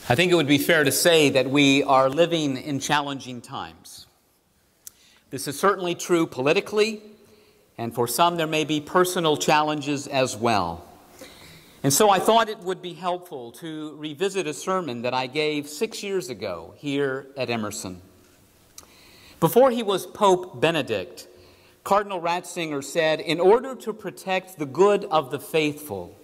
I think it would be fair to say that we are living in challenging times. This is certainly true politically, and for some there may be personal challenges as well. And so I thought it would be helpful to revisit a sermon that I gave 6 years ago here at Emerson. Before he was Pope Benedict, Cardinal Ratzinger said, "In order to protect the good of the faithful,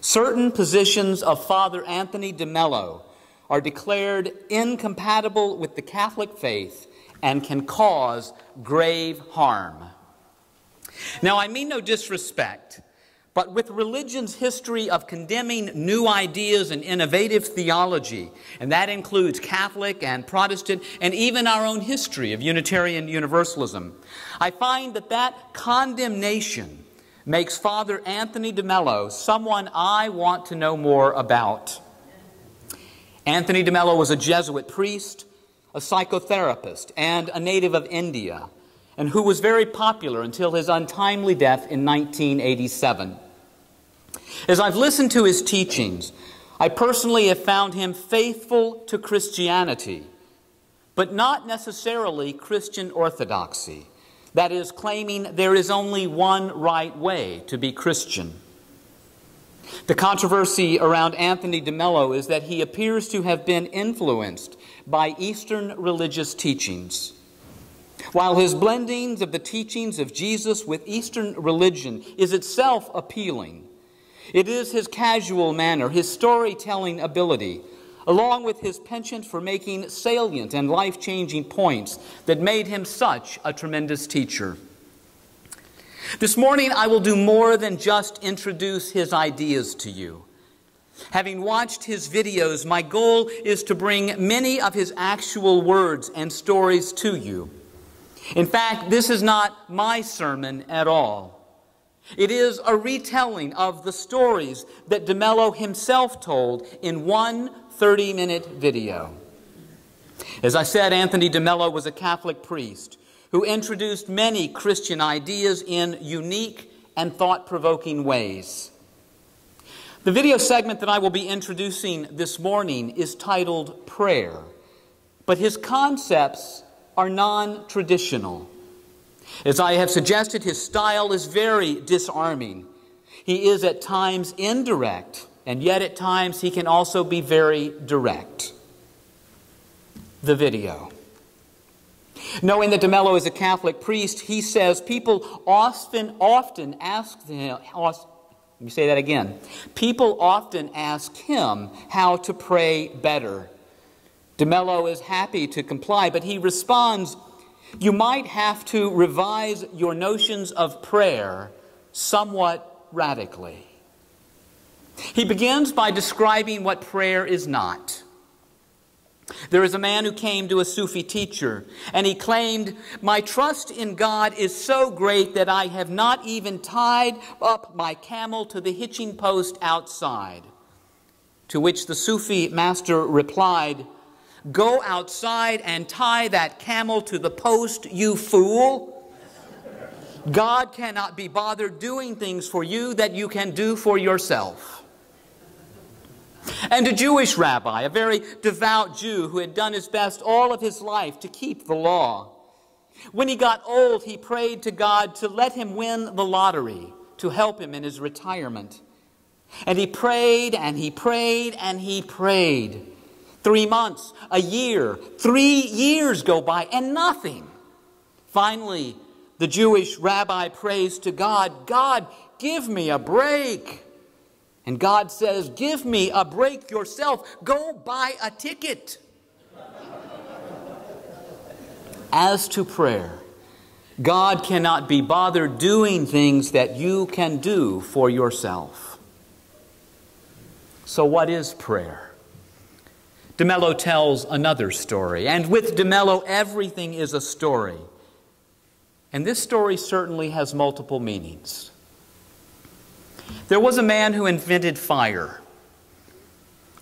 certain positions of Father Anthony de Mello are declared incompatible with the Catholic faith and can cause grave harm." Now, I mean no disrespect, but with religion's history of condemning new ideas and innovative theology, and that includes Catholic and Protestant, and even our own history of Unitarian Universalism, I find that condemnation makes Father Anthony de Mello someone I want to know more about. Anthony de Mello was a Jesuit priest, a psychotherapist, and a native of India, and who was very popular until his untimely death in 1987. As I've listened to his teachings, I personally have found him faithful to Christianity, but not necessarily Christian orthodoxy. That is, claiming there is only one right way to be Christian. The controversy around Anthony de Mello is that he appears to have been influenced by Eastern religious teachings. While his blendings of the teachings of Jesus with Eastern religion is itself appealing, it is his casual manner, his storytelling ability, along with his penchant for making salient and life-changing points that made him such a tremendous teacher. This morning, I will do more than just introduce his ideas to you. Having watched his videos, my goal is to bring many of his actual words and stories to you. In fact, this is not my sermon at all. It is a retelling of the stories that de Mello himself told in one 30-minute video. As I said, Anthony de Mello was a Catholic priest who introduced many Christian ideas in unique and thought-provoking ways. The video segment that I will be introducing this morning is titled Prayer, but his concepts are non-traditional. As I have suggested, his style is very disarming. He is at times indirect, and yet at times he can also be very direct. The video. Knowing that de Mello is a Catholic priest, he says people often ask him, let me say that again. People often ask him how to pray better. De Mello is happy to comply, but he responds, "You might have to revise your notions of prayer somewhat radically." He begins by describing what prayer is not. There is a man who came to a Sufi teacher, and he claimed, "My trust in God is so great that I have not even tied up my camel to the hitching post outside." To which the Sufi master replied, "Go outside and tie that camel to the post, you fool. God cannot be bothered doing things for you that you can do for yourself." And a Jewish rabbi, a very devout Jew who had done his best all of his life to keep the law. When he got old, he prayed to God to let him win the lottery to help him in his retirement. And he prayed and he prayed and he prayed. 3 months, a year, 3 years go by and nothing. Finally, the Jewish rabbi prays to God, "God, give me a break." And God says, "Give me a break yourself. Go buy a ticket." As to prayer, God cannot be bothered doing things that you can do for yourself. So what is prayer? De Mello tells another story, and with de Mello everything is a story. And this story certainly has multiple meanings. There was a man who invented fire.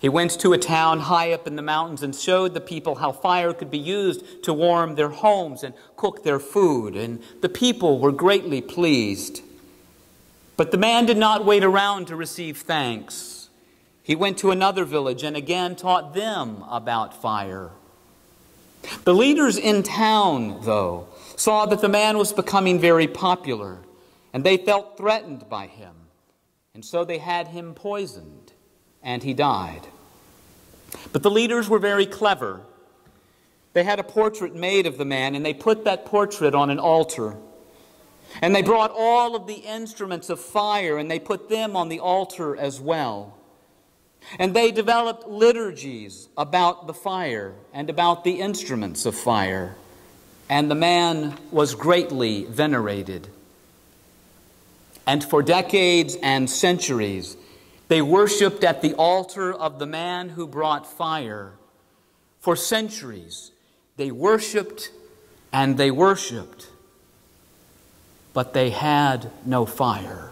He went to a town high up in the mountains and showed the people how fire could be used to warm their homes and cook their food, and the people were greatly pleased. But the man did not wait around to receive thanks. He went to another village and again taught them about fire. The leaders in town, though, saw that the man was becoming very popular, and they felt threatened by him. And so they had him poisoned, and he died. But the leaders were very clever. They had a portrait made of the man, and they put that portrait on an altar. And they brought all of the instruments of fire, and they put them on the altar as well. And they developed liturgies about the fire and about the instruments of fire. And the man was greatly venerated. And for decades and centuries, they worshiped at the altar of the man who brought fire. For centuries, they worshiped and they worshiped, but they had no fire.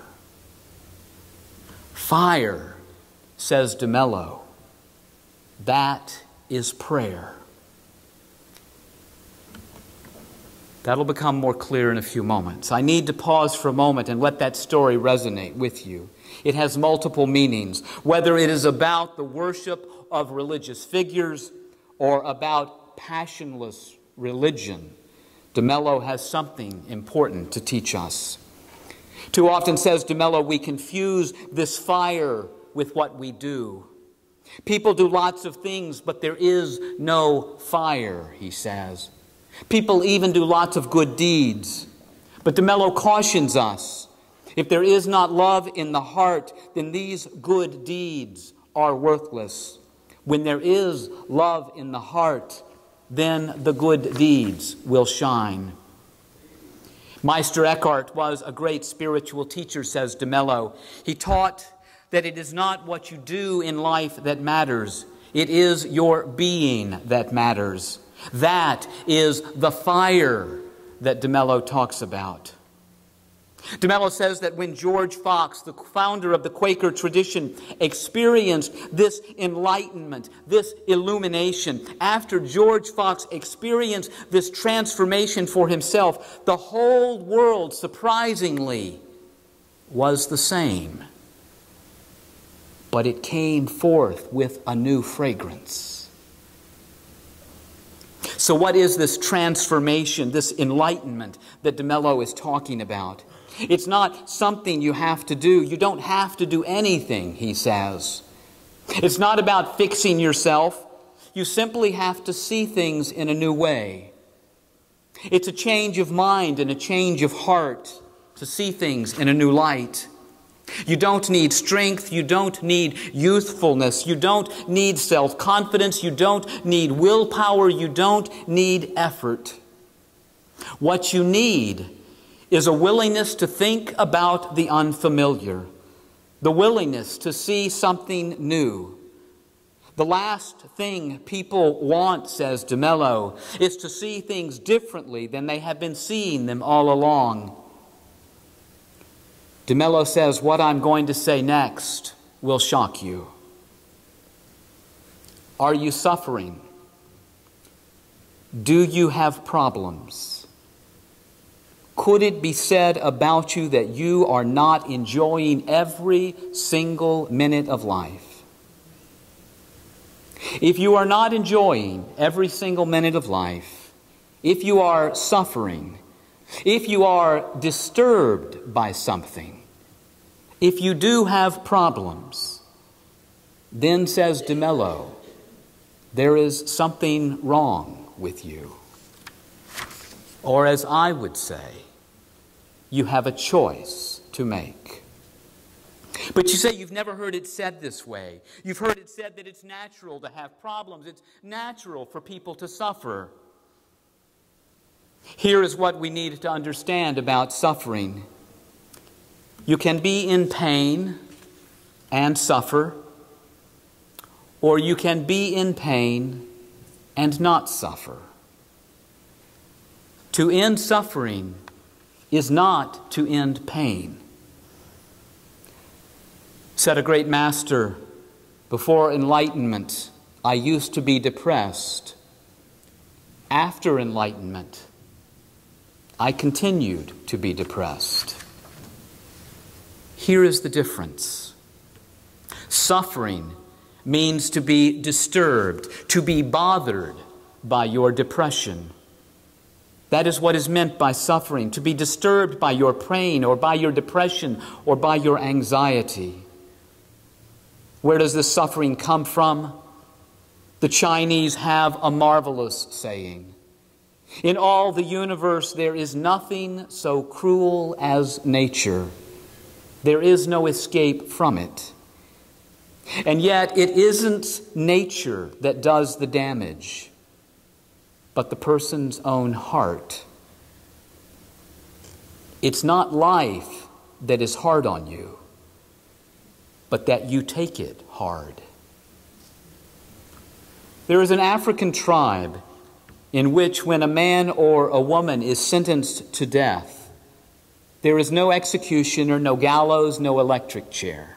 Fire, says de Mello, that is prayer. That'll become more clear in a few moments. I need to pause for a moment and let that story resonate with you. It has multiple meanings, whether it is about the worship of religious figures or about passionless religion. De Mello has something important to teach us. Too often, says de Mello, we confuse this fire with what we do. People do lots of things, but there is no fire, he says. People even do lots of good deeds. But de Mello cautions us, if there is not love in the heart, then these good deeds are worthless. When there is love in the heart, then the good deeds will shine. Meister Eckhart was a great spiritual teacher, says de Mello. He taught that it is not what you do in life that matters. It is your being that matters. That is the fire that de Mello talks about. De Mello says that when George Fox, the founder of the Quaker tradition, experienced this enlightenment, this illumination, after George Fox experienced this transformation for himself, the whole world, surprisingly, was the same. But it came forth with a new fragrance. So what is this transformation, this enlightenment that de Mello is talking about? It's not something you have to do. You don't have to do anything, he says. It's not about fixing yourself. You simply have to see things in a new way. It's a change of mind and a change of heart to see things in a new light. You don't need strength. You don't need youthfulness. You don't need self-confidence. You don't need willpower. You don't need effort. What you need is a willingness to think about the unfamiliar, the willingness to see something new. The last thing people want, says de Mello, is to see things differently than they have been seeing them all along. De Mello says, what I'm going to say next will shock you. Are you suffering? Do you have problems? Could it be said about you that you are not enjoying every single minute of life? If you are not enjoying every single minute of life, if you are suffering, if you are disturbed by something, if you do have problems, then, says de Mello, there is something wrong with you. Or as I would say, you have a choice to make. But you say you've never heard it said this way. You've heard it said that it's natural to have problems. It's natural for people to suffer. Here is what we need to understand about suffering. You can be in pain and suffer, or you can be in pain and not suffer. To end suffering is not to end pain. Said a great master, before enlightenment, I used to be depressed. After enlightenment, I continued to be depressed. Here is the difference. Suffering means to be disturbed, to be bothered by your depression. That is what is meant by suffering, to be disturbed by your pain or by your depression or by your anxiety. Where does this suffering come from? The Chinese have a marvelous saying. In all the universe, there is nothing so cruel as nature. There is no escape from it. And yet, it isn't nature that does the damage, but the person's own heart. It's not life that is hard on you, but that you take it hard. There is an African tribe in which when a man or a woman is sentenced to death, there is no executioner, no gallows, no electric chair.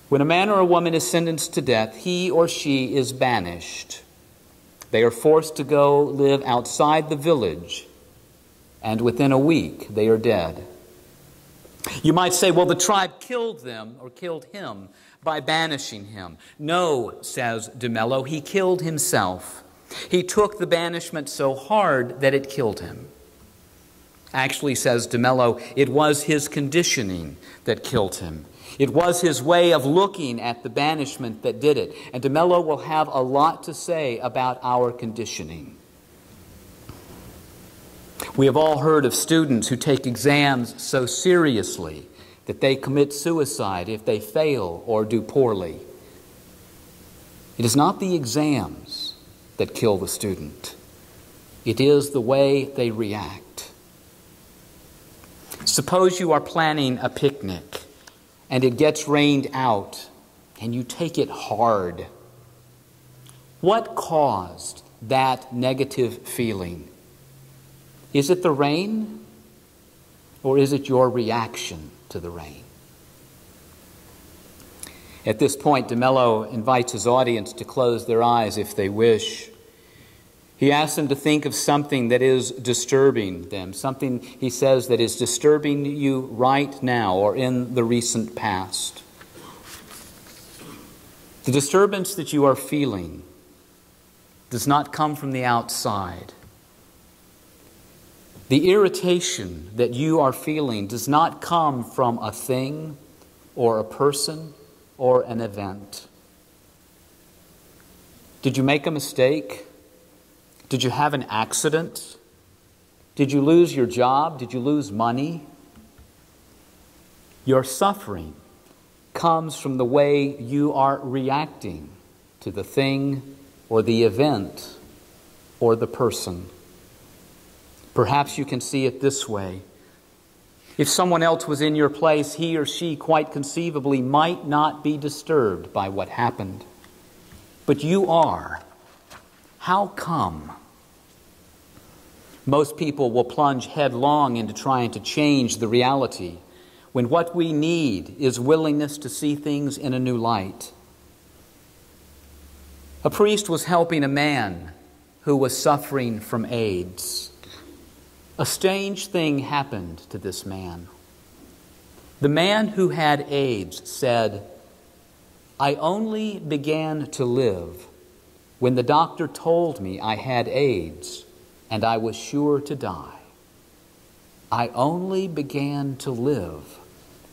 When a man or a woman is sentenced to death, he or she is banished. They are forced to go live outside the village, and within a week they are dead. You might say, well, the tribe killed them or killed him by banishing him. No, says de Mello, he killed himself. He took the banishment so hard that it killed him. Actually, says de Mello, it was his conditioning that killed him. It was his way of looking at the banishment that did it. And de Mello will have a lot to say about our conditioning. We have all heard of students who take exams so seriously that they commit suicide if they fail or do poorly. It is not the exams that kill the student. It is the way they react. Suppose you are planning a picnic and it gets rained out and you take it hard. What caused that negative feeling? Is it the rain, or is it your reaction to the rain? At this point, de Mello invites his audience to close their eyes if they wish. He asks them to think of something that is disturbing them, something, he says, that is disturbing you right now or in the recent past. The disturbance that you are feeling does not come from the outside. The irritation that you are feeling does not come from a thing or a person or an event. Did you make a mistake? Did you have an accident? Did you lose your job? Did you lose money? Your suffering comes from the way you are reacting to the thing or the event or the person. Perhaps you can see it this way. If someone else was in your place, he or she quite conceivably might not be disturbed by what happened. But you are. How come? Most people will plunge headlong into trying to change the reality when what we need is willingness to see things in a new light. A priest was helping a man who was suffering from AIDS. A strange thing happened to this man. The man who had AIDS said, "I only began to live when the doctor told me I had AIDS and I was sure to die. I only began to live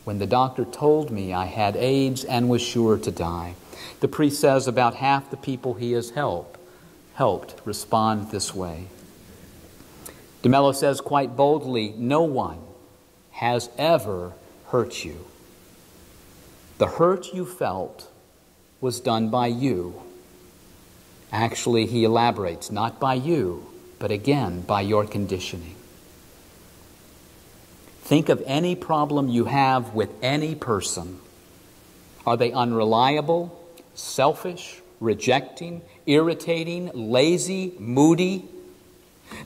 when the doctor told me I had AIDS and was sure to die." The priest says about half the people he has helped respond this way. De Mello says quite boldly, no one has ever hurt you. The hurt you felt was done by you. Actually, he elaborates, not by you, but again, by your conditioning. Think of any problem you have with any person. Are they unreliable, selfish, rejecting, irritating, lazy, moody?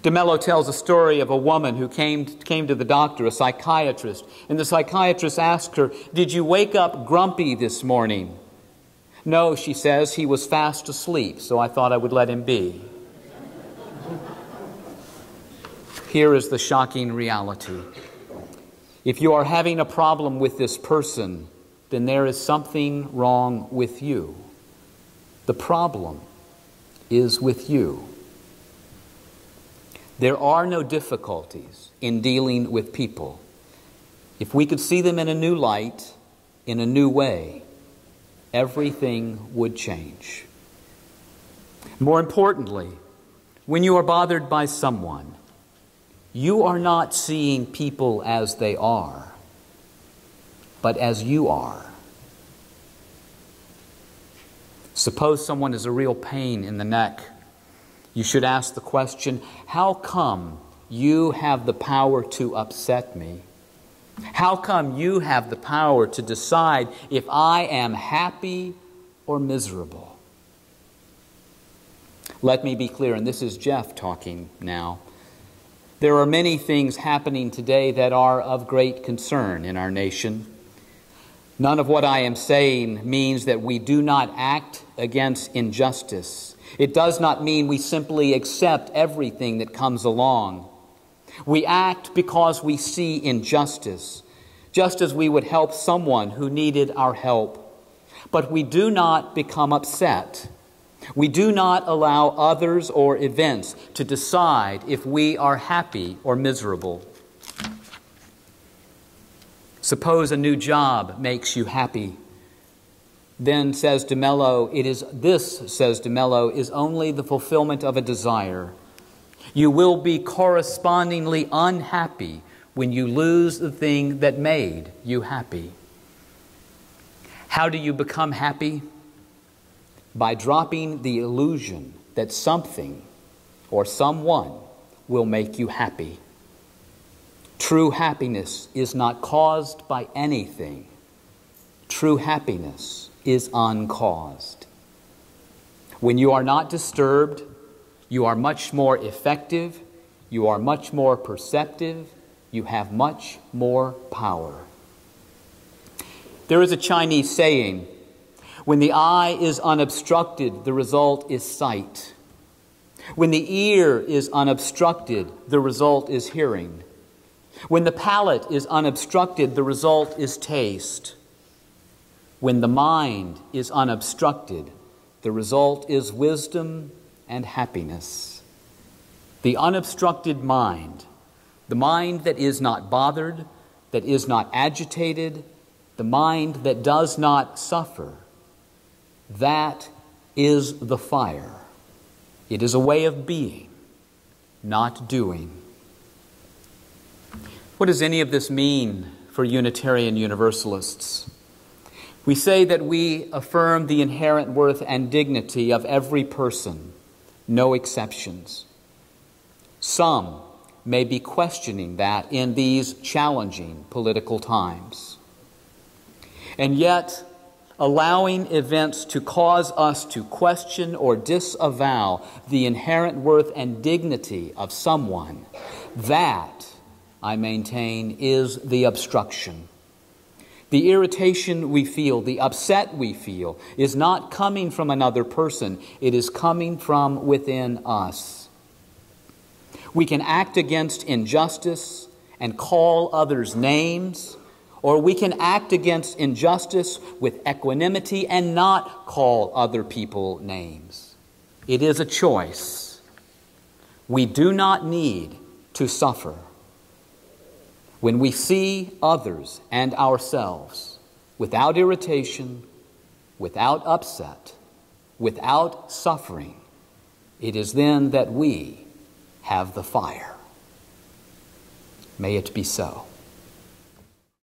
De Mello tells a story of a woman who came to the doctor, a psychiatrist, and the psychiatrist asked her, "Did you wake up grumpy this morning?" "No," she says, "he was fast asleep, so I thought I would let him be." Here is the shocking reality. If you are having a problem with this person, then there is something wrong with you. The problem is with you. There are no difficulties in dealing with people. If we could see them in a new light, in a new way, everything would change. More importantly, when you are bothered by someone, you are not seeing people as they are, but as you are. Suppose someone is a real pain in the neck. You should ask the question, how come you have the power to upset me? How come you have the power to decide if I am happy or miserable? Let me be clear, and this is Jeff talking now. There are many things happening today that are of great concern in our nation. None of what I am saying means that we do not act against injustice. It does not mean we simply accept everything that comes along. We act because we see injustice, just as we would help someone who needed our help. But we do not become upset. We do not allow others or events to decide if we are happy or miserable. Suppose a new job makes you happy. Then, says DeMello, is only the fulfillment of a desire. You will be correspondingly unhappy when you lose the thing that made you happy. How do you become happy? By dropping the illusion that something or someone will make you happy. True happiness is not caused by anything. True happiness is uncaused. When you are not disturbed, you are much more effective, you are much more perceptive, you have much more power. There is a Chinese saying, when the eye is unobstructed, the result is sight. When the ear is unobstructed, the result is hearing. When the palate is unobstructed, the result is taste. When the mind is unobstructed, the result is wisdom and happiness. The unobstructed mind, the mind that is not bothered, that is not agitated, the mind that does not suffer, that is the fire. It is a way of being, not doing. What does any of this mean for Unitarian Universalists? We say that we affirm the inherent worth and dignity of every person, no exceptions. Some may be questioning that in these challenging political times. And yet, allowing events to cause us to question or disavow the inherent worth and dignity of someone, that, I maintain, is the obstruction. The irritation we feel, the upset we feel, is not coming from another person. It is coming from within us. We can act against injustice and call others names, or we can act against injustice with equanimity and not call other people names. It is a choice. We do not need to suffer. When we see others and ourselves without irritation, without upset, without suffering, it is then that we have the fire. May it be so.